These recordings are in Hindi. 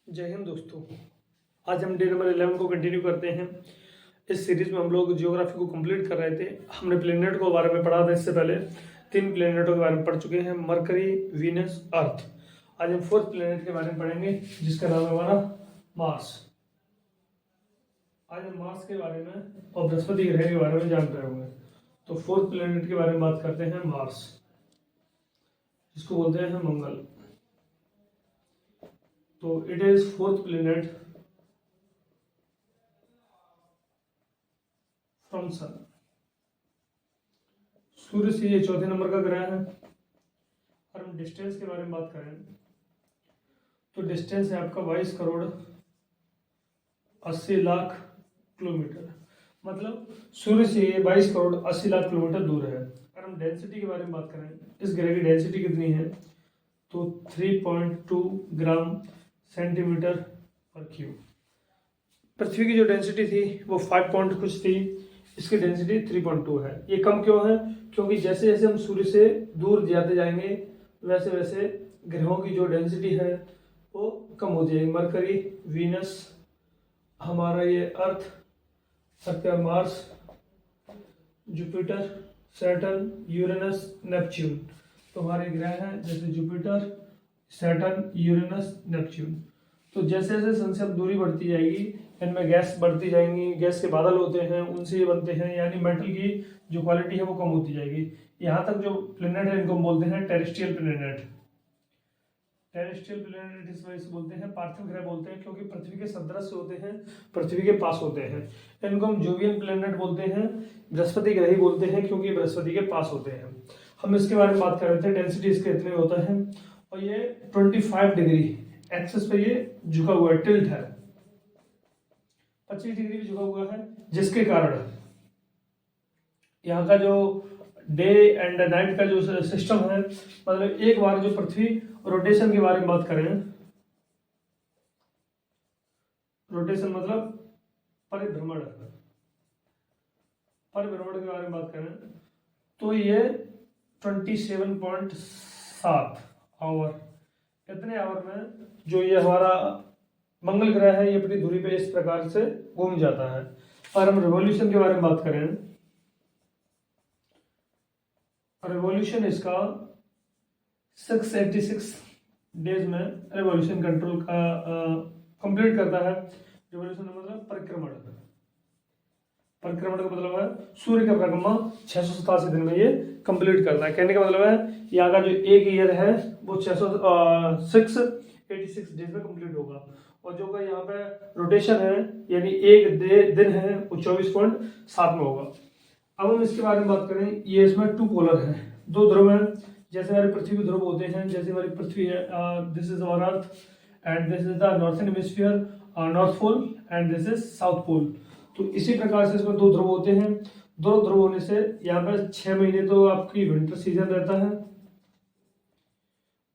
जय हिंद दोस्तों। आज हम डे नंबर 11 को कंटिन्यू करते हैं। इस सीरीज में हम लोग जियोग्राफी को कंप्लीट कर रहे थे। हमने प्लेनेट के बारे में पढ़ा था। इससे पहले 3 प्लेनेटों के बारे में पढ़ चुके हैं, मरकरी, वीनस, अर्थ। आज हम 4th प्लेनेट के बारे में पढ़ेंगे जिसका नाम है हमारा मार्स। आज हम मार्स के बारे में और बृहस्पति ग्रह के बारे में जान रहे होंगे। तो 4th प्लेनेट के बारे में बात करते हैं, मार्स, जिसको बोलते हैं मंगल। तो it is 4th planet from sun. सूर्य से ये 4थे नंबर का ग्रह है। और हम डिस्टेंस के बारे में बात करें तो डिस्टेंस है आपका 22 करोड़ 80 लाख किलोमीटर। मतलब सूर्य से ये 22 करोड़ 80 लाख किलोमीटर दूर है। अगर हम डेंसिटी के बारे में बात करें, इस ग्रह की डेंसिटी कितनी है तो 3.2 ग्राम सेंटीमीटर पर क्यूब। पृथ्वी की जो डेंसिटी थी वो 5 पॉइंट कुछ थी, इसकी डेंसिटी 3.2 है। ये कम क्यों है? क्योंकि जैसे जैसे हम सूर्य से दूर जाते जाएंगे वैसे वैसे ग्रहों की जो डेंसिटी है वो कम हो जाएगी। मरकरी, वीनस, हमारा ये अर्थ का Mars, Jupiter, Saturn, Uranus, Neptune. तो हमारे ग्रह हैं जैसे जुपिटर, सैटर्न, यूरेनस, नेपच्यून। तो जैसे जैसे सन से दूरी बढ़ती जाएगी इनमें गैस बढ़ती जाएंगी, गैस के बादल होते हैं उनसे ये बनते हैं, यानी मेटल की जो क्वालिटी है वो कम होती जाएगी। यहाँ तक जो प्लेनेट है इनको हम बोलते हैं टेरेस्ट्रियल प्लेनेट। टेरेस्ट्रियल प्लेनेट इस वजह से बोलते हैं, पार्थिव ग्रह बोलते हैं क्योंकि पृथ्वी के सदृश होते हैं, पृथ्वी के पास होते हैं। इनको हम जोवियन प्लेनेट बोलते हैं, बृहस्पति ग्रह ही बोलते हैं क्योंकि बृहस्पति के पास होते हैं। हम इसके बारे में बात कर रहे थे, डेंसिटी इसके इतने होता है और ये 25 डिग्री एक्सिस पे ये झुका हुआ है, टिल्ट है, 25 डिग्री भी झुका हुआ है, जिसके कारण यहाँ का जो डे एंड नाइट का जो सिस्टम है, मतलब एक बार जो पृथ्वी रोटेशन के बारे में बात करें, रोटेशन मतलब परिभ्रमण, परिभ्रमण के बारे में बात करें तो ये 27.7 आवर, इतने आवर में जो ये हमारा मंगल ग्रह है ये अपनी धुरी पे इस प्रकार से घूम जाता है। और हम रिवॉल्यूशन के बारे में बात करें, रिवॉल्यूशन इसका 686 डेज में रिवॉल्यूशन कंट्रोल का कंप्लीट करता है। रिवॉल्यूशन मतलब परिक्रमण, परिक्रमण का मतलब है सूर्य का परिक्रमा 687 दिन में ये कंप्लीट करता है। कहने का मतलब है यहाँ का जो एक ईयर है वो 686 डेज में कंप्लीट होगा। और जो का यहाँ पे रोटेशन है यानी एक दिन है वो 24.7 में होगा। अब हम इसके बारे में बात करें, ये इसमें 2 पोलर है, 2 ध्रुव हैं। जैसे हमारी पृथ्वी के ध्रुव होते हैं, जैसे हमारी पृथ्वी है, this is our earth and this is the northern hemisphere, north pole and this is south pole. तो इसी प्रकार से इसमें 2 ध्रुव होते हैं। 2 ध्रुव होने से यहाँ पर 6 महीने तो आपकी विंटर सीजन रहता है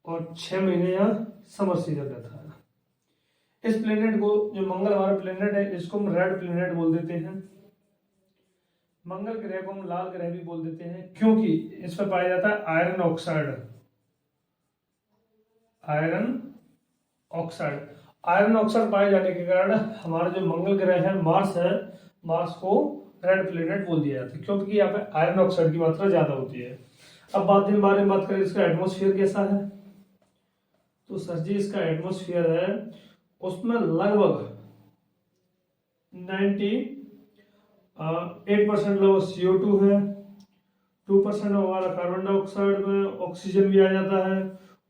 और 6 महीने यहाँ समर सीजन रहता है। इस प्लेनेट को, जो मंगल हमारा प्लेनेट है, इसको हम रेड प्लेनेट बोल देते हैं। मंगल ग्रह को हम लाल ग्रह भी बोल देते हैं क्योंकि इस पर पाया जाता है iron oxide. Iron oxide, iron oxide पाए जाने के कारण हमारा जो मंगल ग्रह है, मार्स है, मार्स को रेड प्लेनेट बोल दिया जाता है क्योंकि यहाँ पे आयरन ऑक्साइड की मात्रा ज्यादा होती है। अब बात बारे में बात करें, इसका एटमोस्फियर कैसा है तो सर जी इसका एटमोस्फियर है उसमें लगभग 98% लगभग CO2 है, 2% हमारा कार्बन डाइऑक्साइड में ऑक्सीजन भी आ जाता है,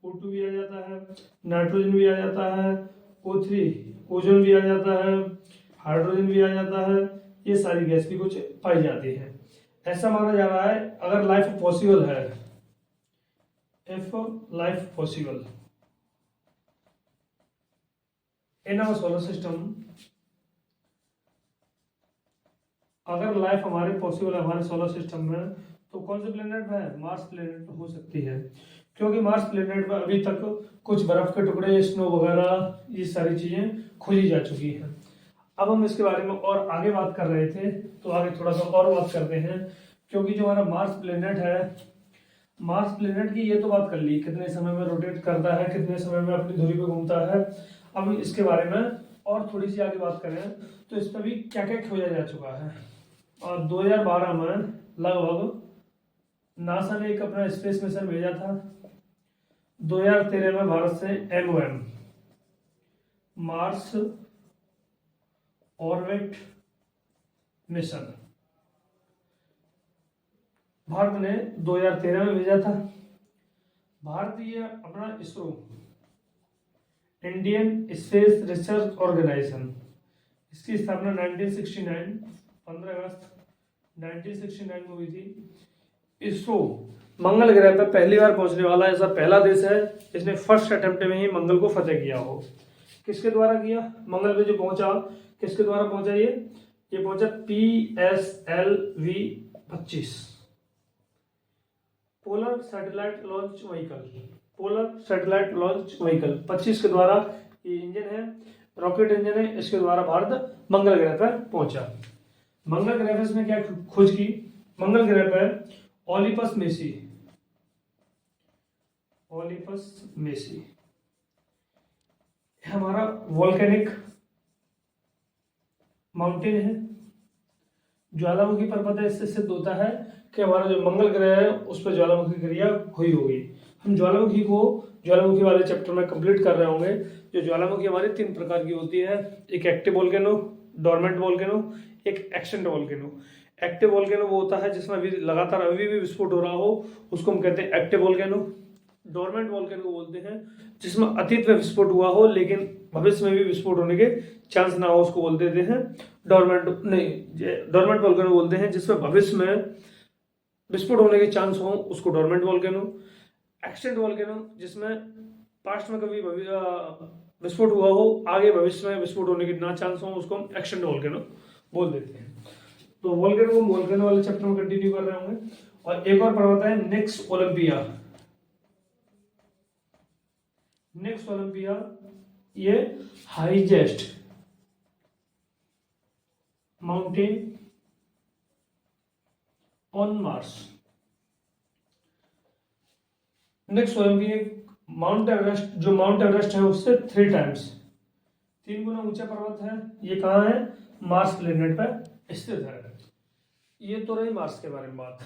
O2 भी आ जाता है, नाइट्रोजन भी आ जाता है, O3 ओजोन भी आ जाता है, हाइड्रोजन भी आ जाता है। ये सारी गैस भी कुछ पाई जाती है। ऐसा माना जा रहा है अगर लाइफ पॉसिबल है, if life possible in our solar system, अगर लाइफ हमारे पॉसिबल है हमारे सोलर सिस्टम में तो कौन से प्लेनेट में है? मार्स प्लेनेट पे हो सकती है क्योंकि मार्स प्लेनेट पर अभी तक कुछ बर्फ के टुकड़े, स्नो वगैरह ये सारी चीजें खोजी जा चुकी हैं। अब हम इसके बारे में और आगे बात कर रहे थे तो आगे थोड़ा सा और बात करते हैं क्योंकि जो हमारा मार्स प्लेनेट है, मार्स प्लेनेट की ये तो बात कर ली कितने समय में रोटेट करता है, कितने समय में अपनी धुरी पे घूमता है। अब इसके बारे में और थोड़ी सी आगे बात करें तो इस पर भी क्या क्या खोजा जा चुका है। और 2012 में लगभग नासा ने एक अपना स्पेस मिशन भेजा था। 2013 में भारत से MOM Mars orbit mission Bharat ने 2013 में भेजा था। भारतीय अपना ISRO Indian space research organisation, इसकी स्थापना 1969 15 अगस्त 1969 में हुई थी। इसरो मंगल ग्रह पर पहली बार पहुंचने वाला ऐसा पहला देश है जिसने फर्स्ट अटेम्प्ट में ही मंगल को फतेह किया हो। किसके द्वारा किया? मंगल पे जो पहुंचा किसके द्वारा पहुंचा? ये पहुंचा PSLV-25 polar satellite launch vehicle 25 के द्वारा ये इंजन है, रॉकेट इंजन है, इसके द्वारा भारत मंगल ग्रह पर पहुंचा। मंगल ग्रह पर इसने क्या खोज की? मंगल ग्रह पर ओलिपस मेसी हमारा वोल्केनिक माउंटेन है, ज्वालामुखी पर्वत है। इससे सिद्ध होता है कि हमारा जो मंगल ग्रह है उस पर ज्वालामुखी क्रिया हुई होगी। हम ज्वालामुखी वाले चैप्टर में कंप्लीट कर रहे होंगे। जो ज्वालामुखी हमारी 3 प्रकार की होती है, एक एक्टिव वोल्केनो, डोरमेंट वोल्केनो, एक एक्सटेंट वोल्केनो। एक्टिव वोल्केनो वो होता है जिसमें अभी लगातार अभी भी विस्फोट हो रहा हो, उसको हम कहते हैं एक्टिव वोल्केनो। डोरमेंट वोल्केनो बोलते हैं जिसमें अतीत में विस्फोट हुआ हो लेकिन भविष्य में भी विस्फोट होने के चांस ना हो, उसको बोल देते हैं डोरमेंट वोल्केनो बोलते हैं। जिसमें भविष्य में विस्फोट होने के चांस हो उसको डोरमेंट वोल्केनो। एक्सटेंट वोल्केनो जिसमें पास्ट में कभी विस्फोट हुआ हो, आगे भविष्य में विस्फोट होने के ना चांस हो, उसको हम एक्सटेंट वोल्केनो बोल देते हैं। तो वोल्केनो वाले चैप्टर में कंटिन्यू कर रहे होंगे। और एक और पर्वत है नेक्स्ट ओलंपिया, ये highest mountain on Mars. Next Olympia mount Everest है उससे 3 टाइम्स 3 गुना ऊंचा पर्वत है। ये कहाँ है? मार्स प्लेनेट पर स्थित है। ये तो रही मार्स के बारे में बात।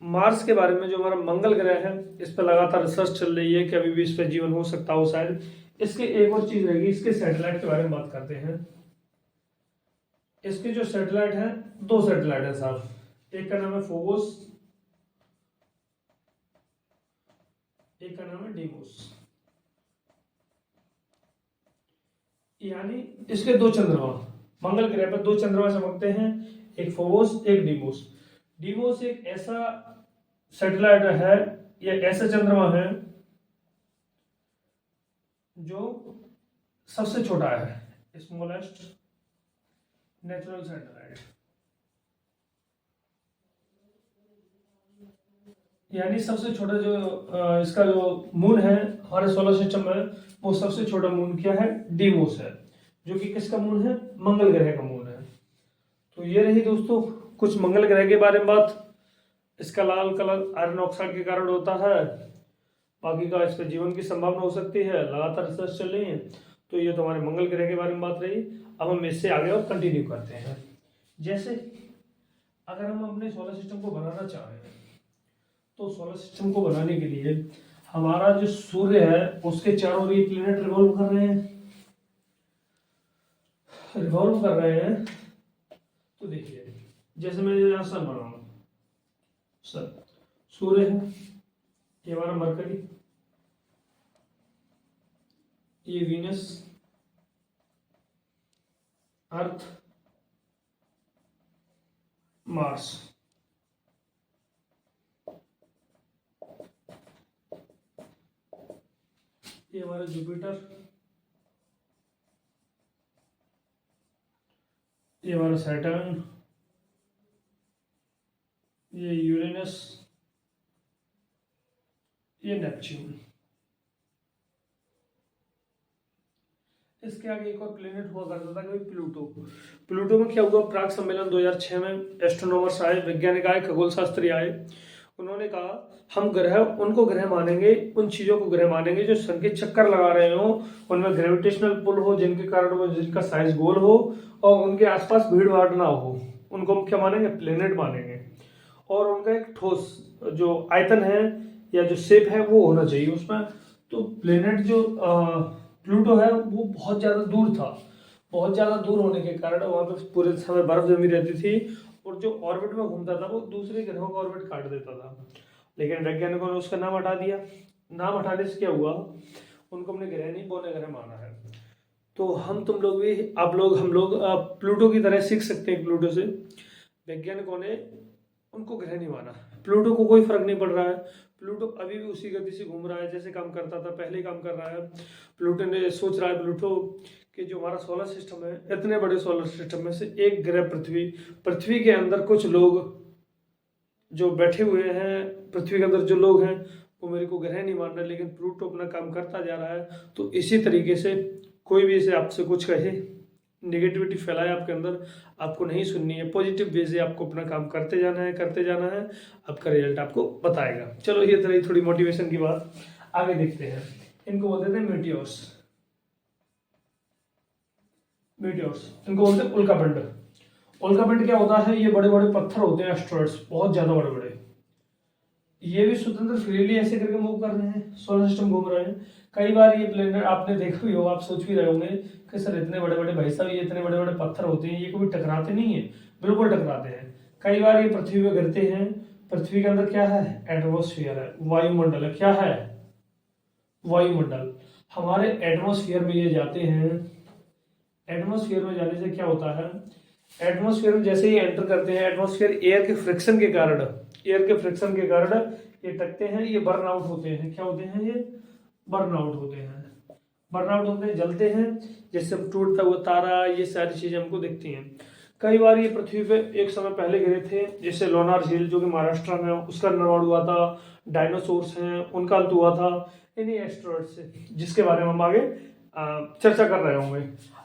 मार्स के बारे में जो हमारा मंगल ग्रह है इस पर लगातार रिसर्च चल रही है कि अभी भी इस पर जीवन हो सकता हो शायद। इसके एक और चीज रहेगी, इसके सैटेलाइट के बारे में बात करते हैं। इसके जो सैटेलाइट है 2 सैटेलाइट है साहब। एक का नाम है फोबोस, एक का नाम है डीमोस। यानी इसके 2 चंद्रमा, मंगल ग्रह पर 2 चंद्रमा चमकते हैं, एक फोबोस एक डीमोस। डीमोस एक ऐसा सैटेलाइट है या ऐसा चंद्रमा है जो सबसे छोटा है, स्मॉलेस्ट नेचुरल सैटेलाइट। यानी सबसे छोटा जो इसका जो मून है हमारे सोलर सिस्टम में, वो सबसे छोटा मून क्या है? डीमोस है, जो कि किसका मून है? मंगल ग्रह का मून है। तो ये रही दोस्तों कुछ मंगल ग्रह के बारे में बात। इसका लाल कलर आयरन ऑक्साइड के कारण होता है, बाकी का इस पर जीवन की संभावना हो सकती है, लगातार रिसर्च चल रही है। तो ये तो हमारे मंगल ग्रह के बारे में बात रही। अब हम इससे आगे और कंटिन्यू करते हैं। जैसे अगर हम अपने सोलर सिस्टम को बनाना चाहें तो सोलर सिस्टम को बनाने के लिए हमारा जो सूर्य है उसके चारों ओर ये प्लैनेट रिवॉल्व कर रहे हैं। तो देखिए जैसे मैं यहाँ सन बना हूं, सन सूर्य है, ये हमारा मरकरी, ये वीनस, अर्थ, मार्स। ये हमारा जुपिटर, ये हमारा सैटर्न, ये यूरेनस, ये नेपच्यून। इसके आगे एक और प्लेनेट हुआ करता था प्लूटो में क्या हुआ? प्राग सम्मेलन 2006 में एस्ट्रोनॉमर्स आए, वैज्ञानिक आए, खगोल शास्त्री आए। उन्होंने कहा हम ग्रह उनको ग्रह मानेंगे, उन चीजों को ग्रह मानेंगे जो सन के चक्कर लगा रहे हो, उनमें ग्रेविटेशनल पुल हो, जिनके कारण वो जिनका साइज गोल हो और उनके आसपास भीड़ भाड़ ना हो, उनको हम क्या मानेंगे, प्लेनेट मानेंगे। और उनका एक ठोस जो आयतन है या जो शेप है वो होना चाहिए उसमें। तो प्लेनेट जो प्लूटो है वो बहुत ज़्यादा दूर था, बहुत ज़्यादा दूर होने के कारण वहाँ पे पूरे समय बर्फ जमी रहती थी और जो ऑर्बिट में घूमता था वो दूसरे ग्रहों का ऑर्बिट काट देता था। लेकिन वैज्ञानिकों ने उसका नाम हटा दिया। नाम हटाने से क्या हुआ, उनको हमने ग्रह नहीं बोने ग्रह माना है। तो हम तुम लोग भी, आप लोग, हम लोग प्लूटो की तरह सीख सकते हैं प्लूटो से। वैज्ञानिकों ने उनको ग्रह नहीं माना, प्लूटो को कोई फर्क नहीं पड़ रहा है, प्लूटो अभी भी उसी गति से घूम रहा है जैसे काम करता था, पहले ही काम कर रहा है। प्लूटो ने सोच रहा है प्लूटो कि जो हमारा सोलर सिस्टम है, इतने बड़े सोलर सिस्टम में से एक ग्रह पृथ्वी, पृथ्वी के अंदर कुछ लोग जो बैठे हुए हैं, पृथ्वी के अंदर जो लोग हैं वो मेरे को ग्रह नहीं मान रहे, लेकिन प्लूटो अपना काम करता जा रहा है। तो इसी तरीके से कोई भी इसे आपसे कुछ कहे, नेगेटिविटी फैलाए आपके अंदर, आपको नहीं सुननी है, पॉजिटिव वे से आपको अपना काम करते जाना है, करते जाना है, आपका रिजल्ट आपको बताएगा। चलो ये तरह थोड़ी मोटिवेशन की बात, आगे देखते हैं। इनको बोलते थे मीटियोर्स, मीटियोर्स इनको बोलते हैं उल्कापिंड। उल्कापिंड क्या होता है, ये बड़े बड़े पत्थर होते हैं, एस्ट्रॉइड्स, बहुत ज्यादा बड़े बड़े, ये भी स्वतंत्र फ्रीली ऐसे करके मूव कर रहे हैं, सोलर सिस्टम घूम रहे हैं। कई बार ये प्लेनेट आपने देखा भी होगा, आप सोच भी रहे होंगे कि सर इतने बड़े बड़े, भाई साहब ये इतने बड़े बड़े पत्थर होते हैं, ये कभी टकराते नहीं है? बिल्कुल टकराते हैं। कई बार ये पृथ्वी पे गिरते हैं। पृथ्वी के अंदर क्या है, एटमोस्फियर है, वायुमंडल है। क्या है, वायुमंडल। हमारे एटमोस्फियर में ये जाते हैं। एटमोस्फियर में जाने से क्या होता है, एटमोस्फियर में जैसे ही एंटर करते हैं, एटमोस्फियर एयर के फ्रिक्शन के कारण, एयर के फ्रिक्शन के कारण ये टकते हैं, ये बर्न आउट होते हैं। क्या होते हैं, ये बर्न आउट होते हैं, बर्न आउट होते हैं, जलते हैं, जैसे हम टूटता हुआ तारा, ये सारी चीजें हमको दिखती हैं। कई बार ये पृथ्वी पे एक समय पहले गिरे थे, जैसे लोनार झील जो कि महाराष्ट्र में, उसका निर्माण हुआ था। डायनासोर्स हैं, उनका अंत हुआ था इन्हीं एस्ट्रॉइड से, जिसके बारे में हम आगे चर्चा कर रहे होंगे।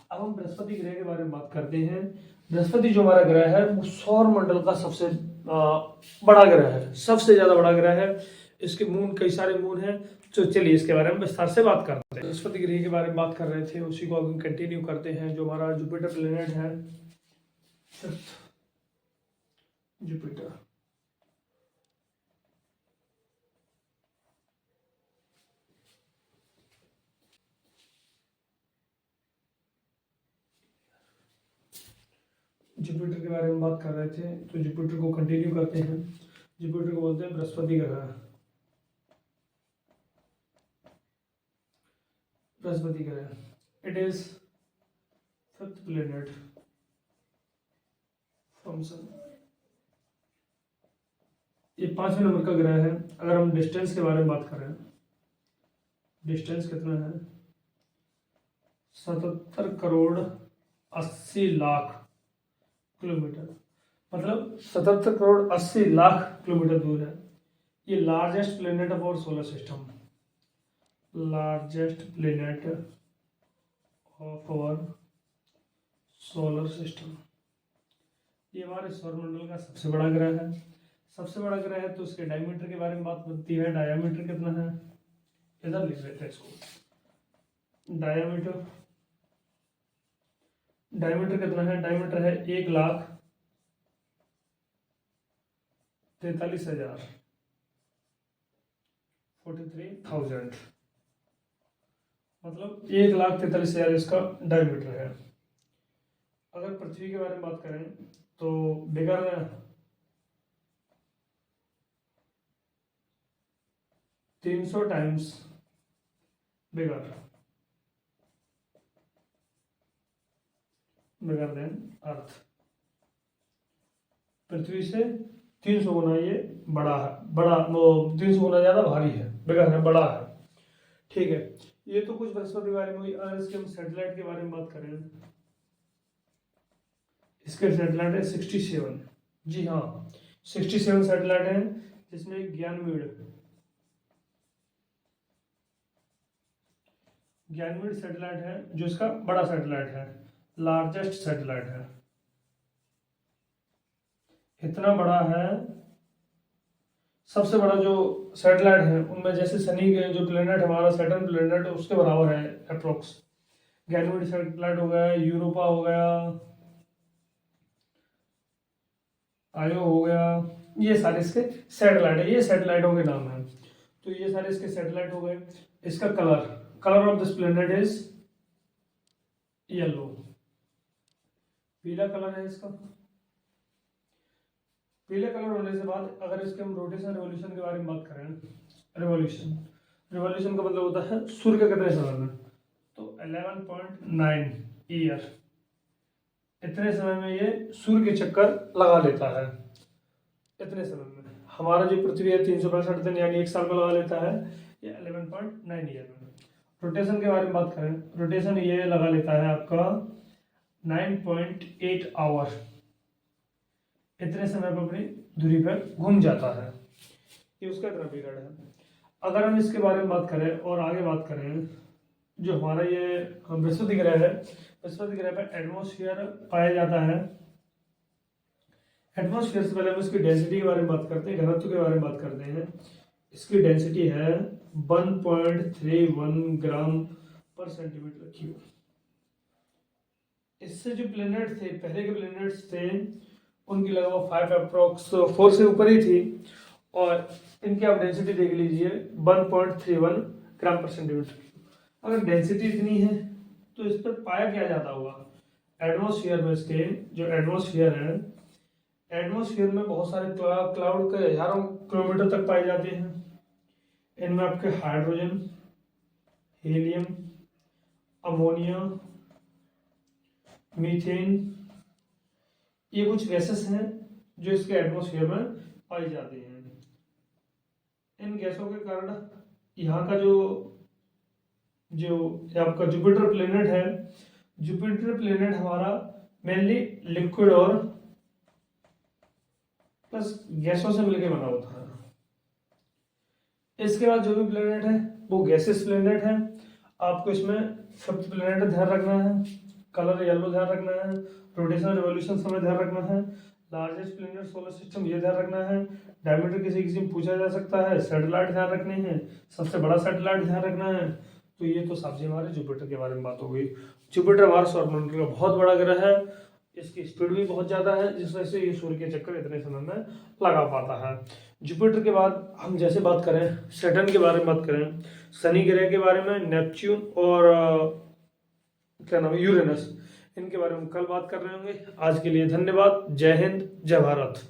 अब हम बृहस्पति ग्रह के बारे में बात करते हैं। बृहस्पति जो हमारा ग्रह है वो सौर मंडल का सबसे बड़ा ग्रह है, सबसे ज्यादा बड़ा ग्रह है। इसके मून, कई सारे मून हैं। तो चलिए इसके बारे में विस्तार से बात करते हैं। बृहस्पति ग्रह के बारे में बात कर रहे थे, उसी को हम कंटिन्यू करते हैं। जो हमारा जुपिटर प्लेनेट है, जुपिटर, जुपिटर के बारे में बात कर रहे थे, तो जुपिटर को कंटिन्यू करते हैं। जुपिटर को बोलते हैं बृहस्पति ग्रह, बृहस्पति ग्रह। It is fifth planet from sun. ये 5वें नंबर का ग्रह है। अगर हम डिस्टेंस के बारे में बात करें, डिस्टेंस कितना है, 77 करोड़ 80 लाख किलोमीटर, मतलब 77 करोड़ 80 लाख किलोमीटर दूर है। ये largest planet of our solar system, largest planet of our solar system. ये हमारे सौरमंडल का सबसे बड़ा ग्रह है। सबसे बड़ा ग्रह है तो उसके डायमीटर के बारे में बात बनती है। डायमीटर कितना है, इधर लिख लेते हैं इसको। डायमीटर, डायमीटर कितना है, डायमीटर है 1,43,000, 43,000, मतलब 1,43,000 इसका डायमीटर है। अगर पृथ्वी के बारे में बात करें तो बिगर 300 टाइम्स बिगर देन अर्थ। पृथ्वी से 300 गुना ये बड़ा है, बड़ा वो 300 गुना ज्यादा भारी है, बिगर है, बड़ा है। ठीक है, ये तो कुछ बृहस्पति के बारे में हुई। अगर इसके हम सैटेलाइट के बारे में बात करें, इसके सैटेलाइट है 67। जी हाँ, 67 सैटेलाइट है, जिसमें ज्ञानवीर सैटेलाइट है, जो इसका बड़ा सैटेलाइट है, लार्जेस्ट सैटेलाइट है। इतना बड़ा है, सबसे बड़ा जो सैटेलाइट है उनमें जैसे शनि के जो प्लेनेट हमारा सैटर्न प्लेनेट उसके बराबर है अप्रोक्स। गैनीमेड सैटेलाइट हो गया, यूरोपा हो गया, आयो हो गया, ये सारे इसके सैटेलाइट है, ये सैटेलाइटों के नाम है। तो ये सारे इसके सैटेलाइट हो गए। इसका colour of this planet is yellow, पीला कलर है इसका। पीले कलर होने से बाद अगर इसके हम रोटेशन रिवॉल्यूशन के बारे में बात करें, रिवॉल्यूशन का मतलब होता है सूर्य के कितने समय में, तो 11.9 ईयर, इतने समय में ये सूर्य के चक्कर लगा लेता है। इतने समय में हमारा जो पृथ्वी है 365 दिन यानी 1 साल में लगा लेता है, ये 11.9 ईयर में। रोटेशन के बारे में बात करें, रोटेशन ये लगा लेता है आपका 9.8 आवर, इतने समय पर अपनी दूरी पर घूम जाता है। ये उसका इतना पीरियड है। अगर हम इसके बारे में बात करें और आगे बात करें, जो हमारा ये बृहस्पति ग्रह है, बृहस्पति ग्रह पर एटमॉस्फेयर पाया जाता है। एटमॉस्फेयर से पहले हम इसकी डेंसिटी के बारे में बात करते हैं, घनत्व के बारे में बात करते हैं। इसकी डेंसिटी है 1.31 ग्राम पर सेंटीमीटर क्यूब। इससे जो प्लेनेट थे, पहले के प्लेनेट्स थे, उनकी लगभग 5 अप्रोक्स 4 से ऊपर ही थी, और इनकी आप डेंसिटी देख लीजिए 1.31 ग्राम पर सेंटीमीटर क्यूब। अगर डेंसिटी इतनी है तो इस पर पाया क्या जाता होगा, एटमॉस्फेयर में इसके जो एटमॉस्फेयर है, एटमॉस्फेयर में बहुत सारे क्लाउड के हजारों किलोमीटर तक पाए जाते हैं। इनमें आपके हाइड्रोजन, हीलियम, अमोनिया, मीथेन, ये कुछ गैसेस हैं जो इसके एटमॉस्फेयर में पाई जाती हैं। इन गैसों के कारण यहाँ का जो आपका जुपिटर प्लेनेट है, जुपिटर प्लेनेट हमारा मेनली लिक्विड और प्लस गैसों से मिलकर बना होता है। इसके बाद जो भी प्लेनेट है वो गैसेस प्लेनेट है। आपको इसमें 5th प्लेनेट ध्यान रखना है, कलर येलो ध्यान रखना है, रोटेशन रिवॉल्यूशन समय ध्यान रखना है, लार्जेस्ट प्लेनेट सोलर सिस्टम ये ध्यान रखना है, डायमीटर किसी में पूछा जा सकता है, सैटेलाइट ध्यान रखने हैं, सबसे बड़ा सैटेलाइट ध्यान रखना है। तो ये तो सब्जी हमारे जुपिटर के बारे में बात हो गई। जुपिटर हमारा सौरमंडल का बहुत बड़ा ग्रह है, इसकी स्पीड भी बहुत ज़्यादा है, जिस वजह से ये सूर्य के चक्कर इतने समय में लगा पाता है। जुपिटर के बाद हम जैसे बात करें सैटर्न के बारे में बात करें, शनि ग्रह के बारे में, नेपच्यून और क्या नाम है यूरेनस, इनके बारे में कल बात कर रहे होंगे। आज के लिए धन्यवाद। जय हिंद, जय भारत।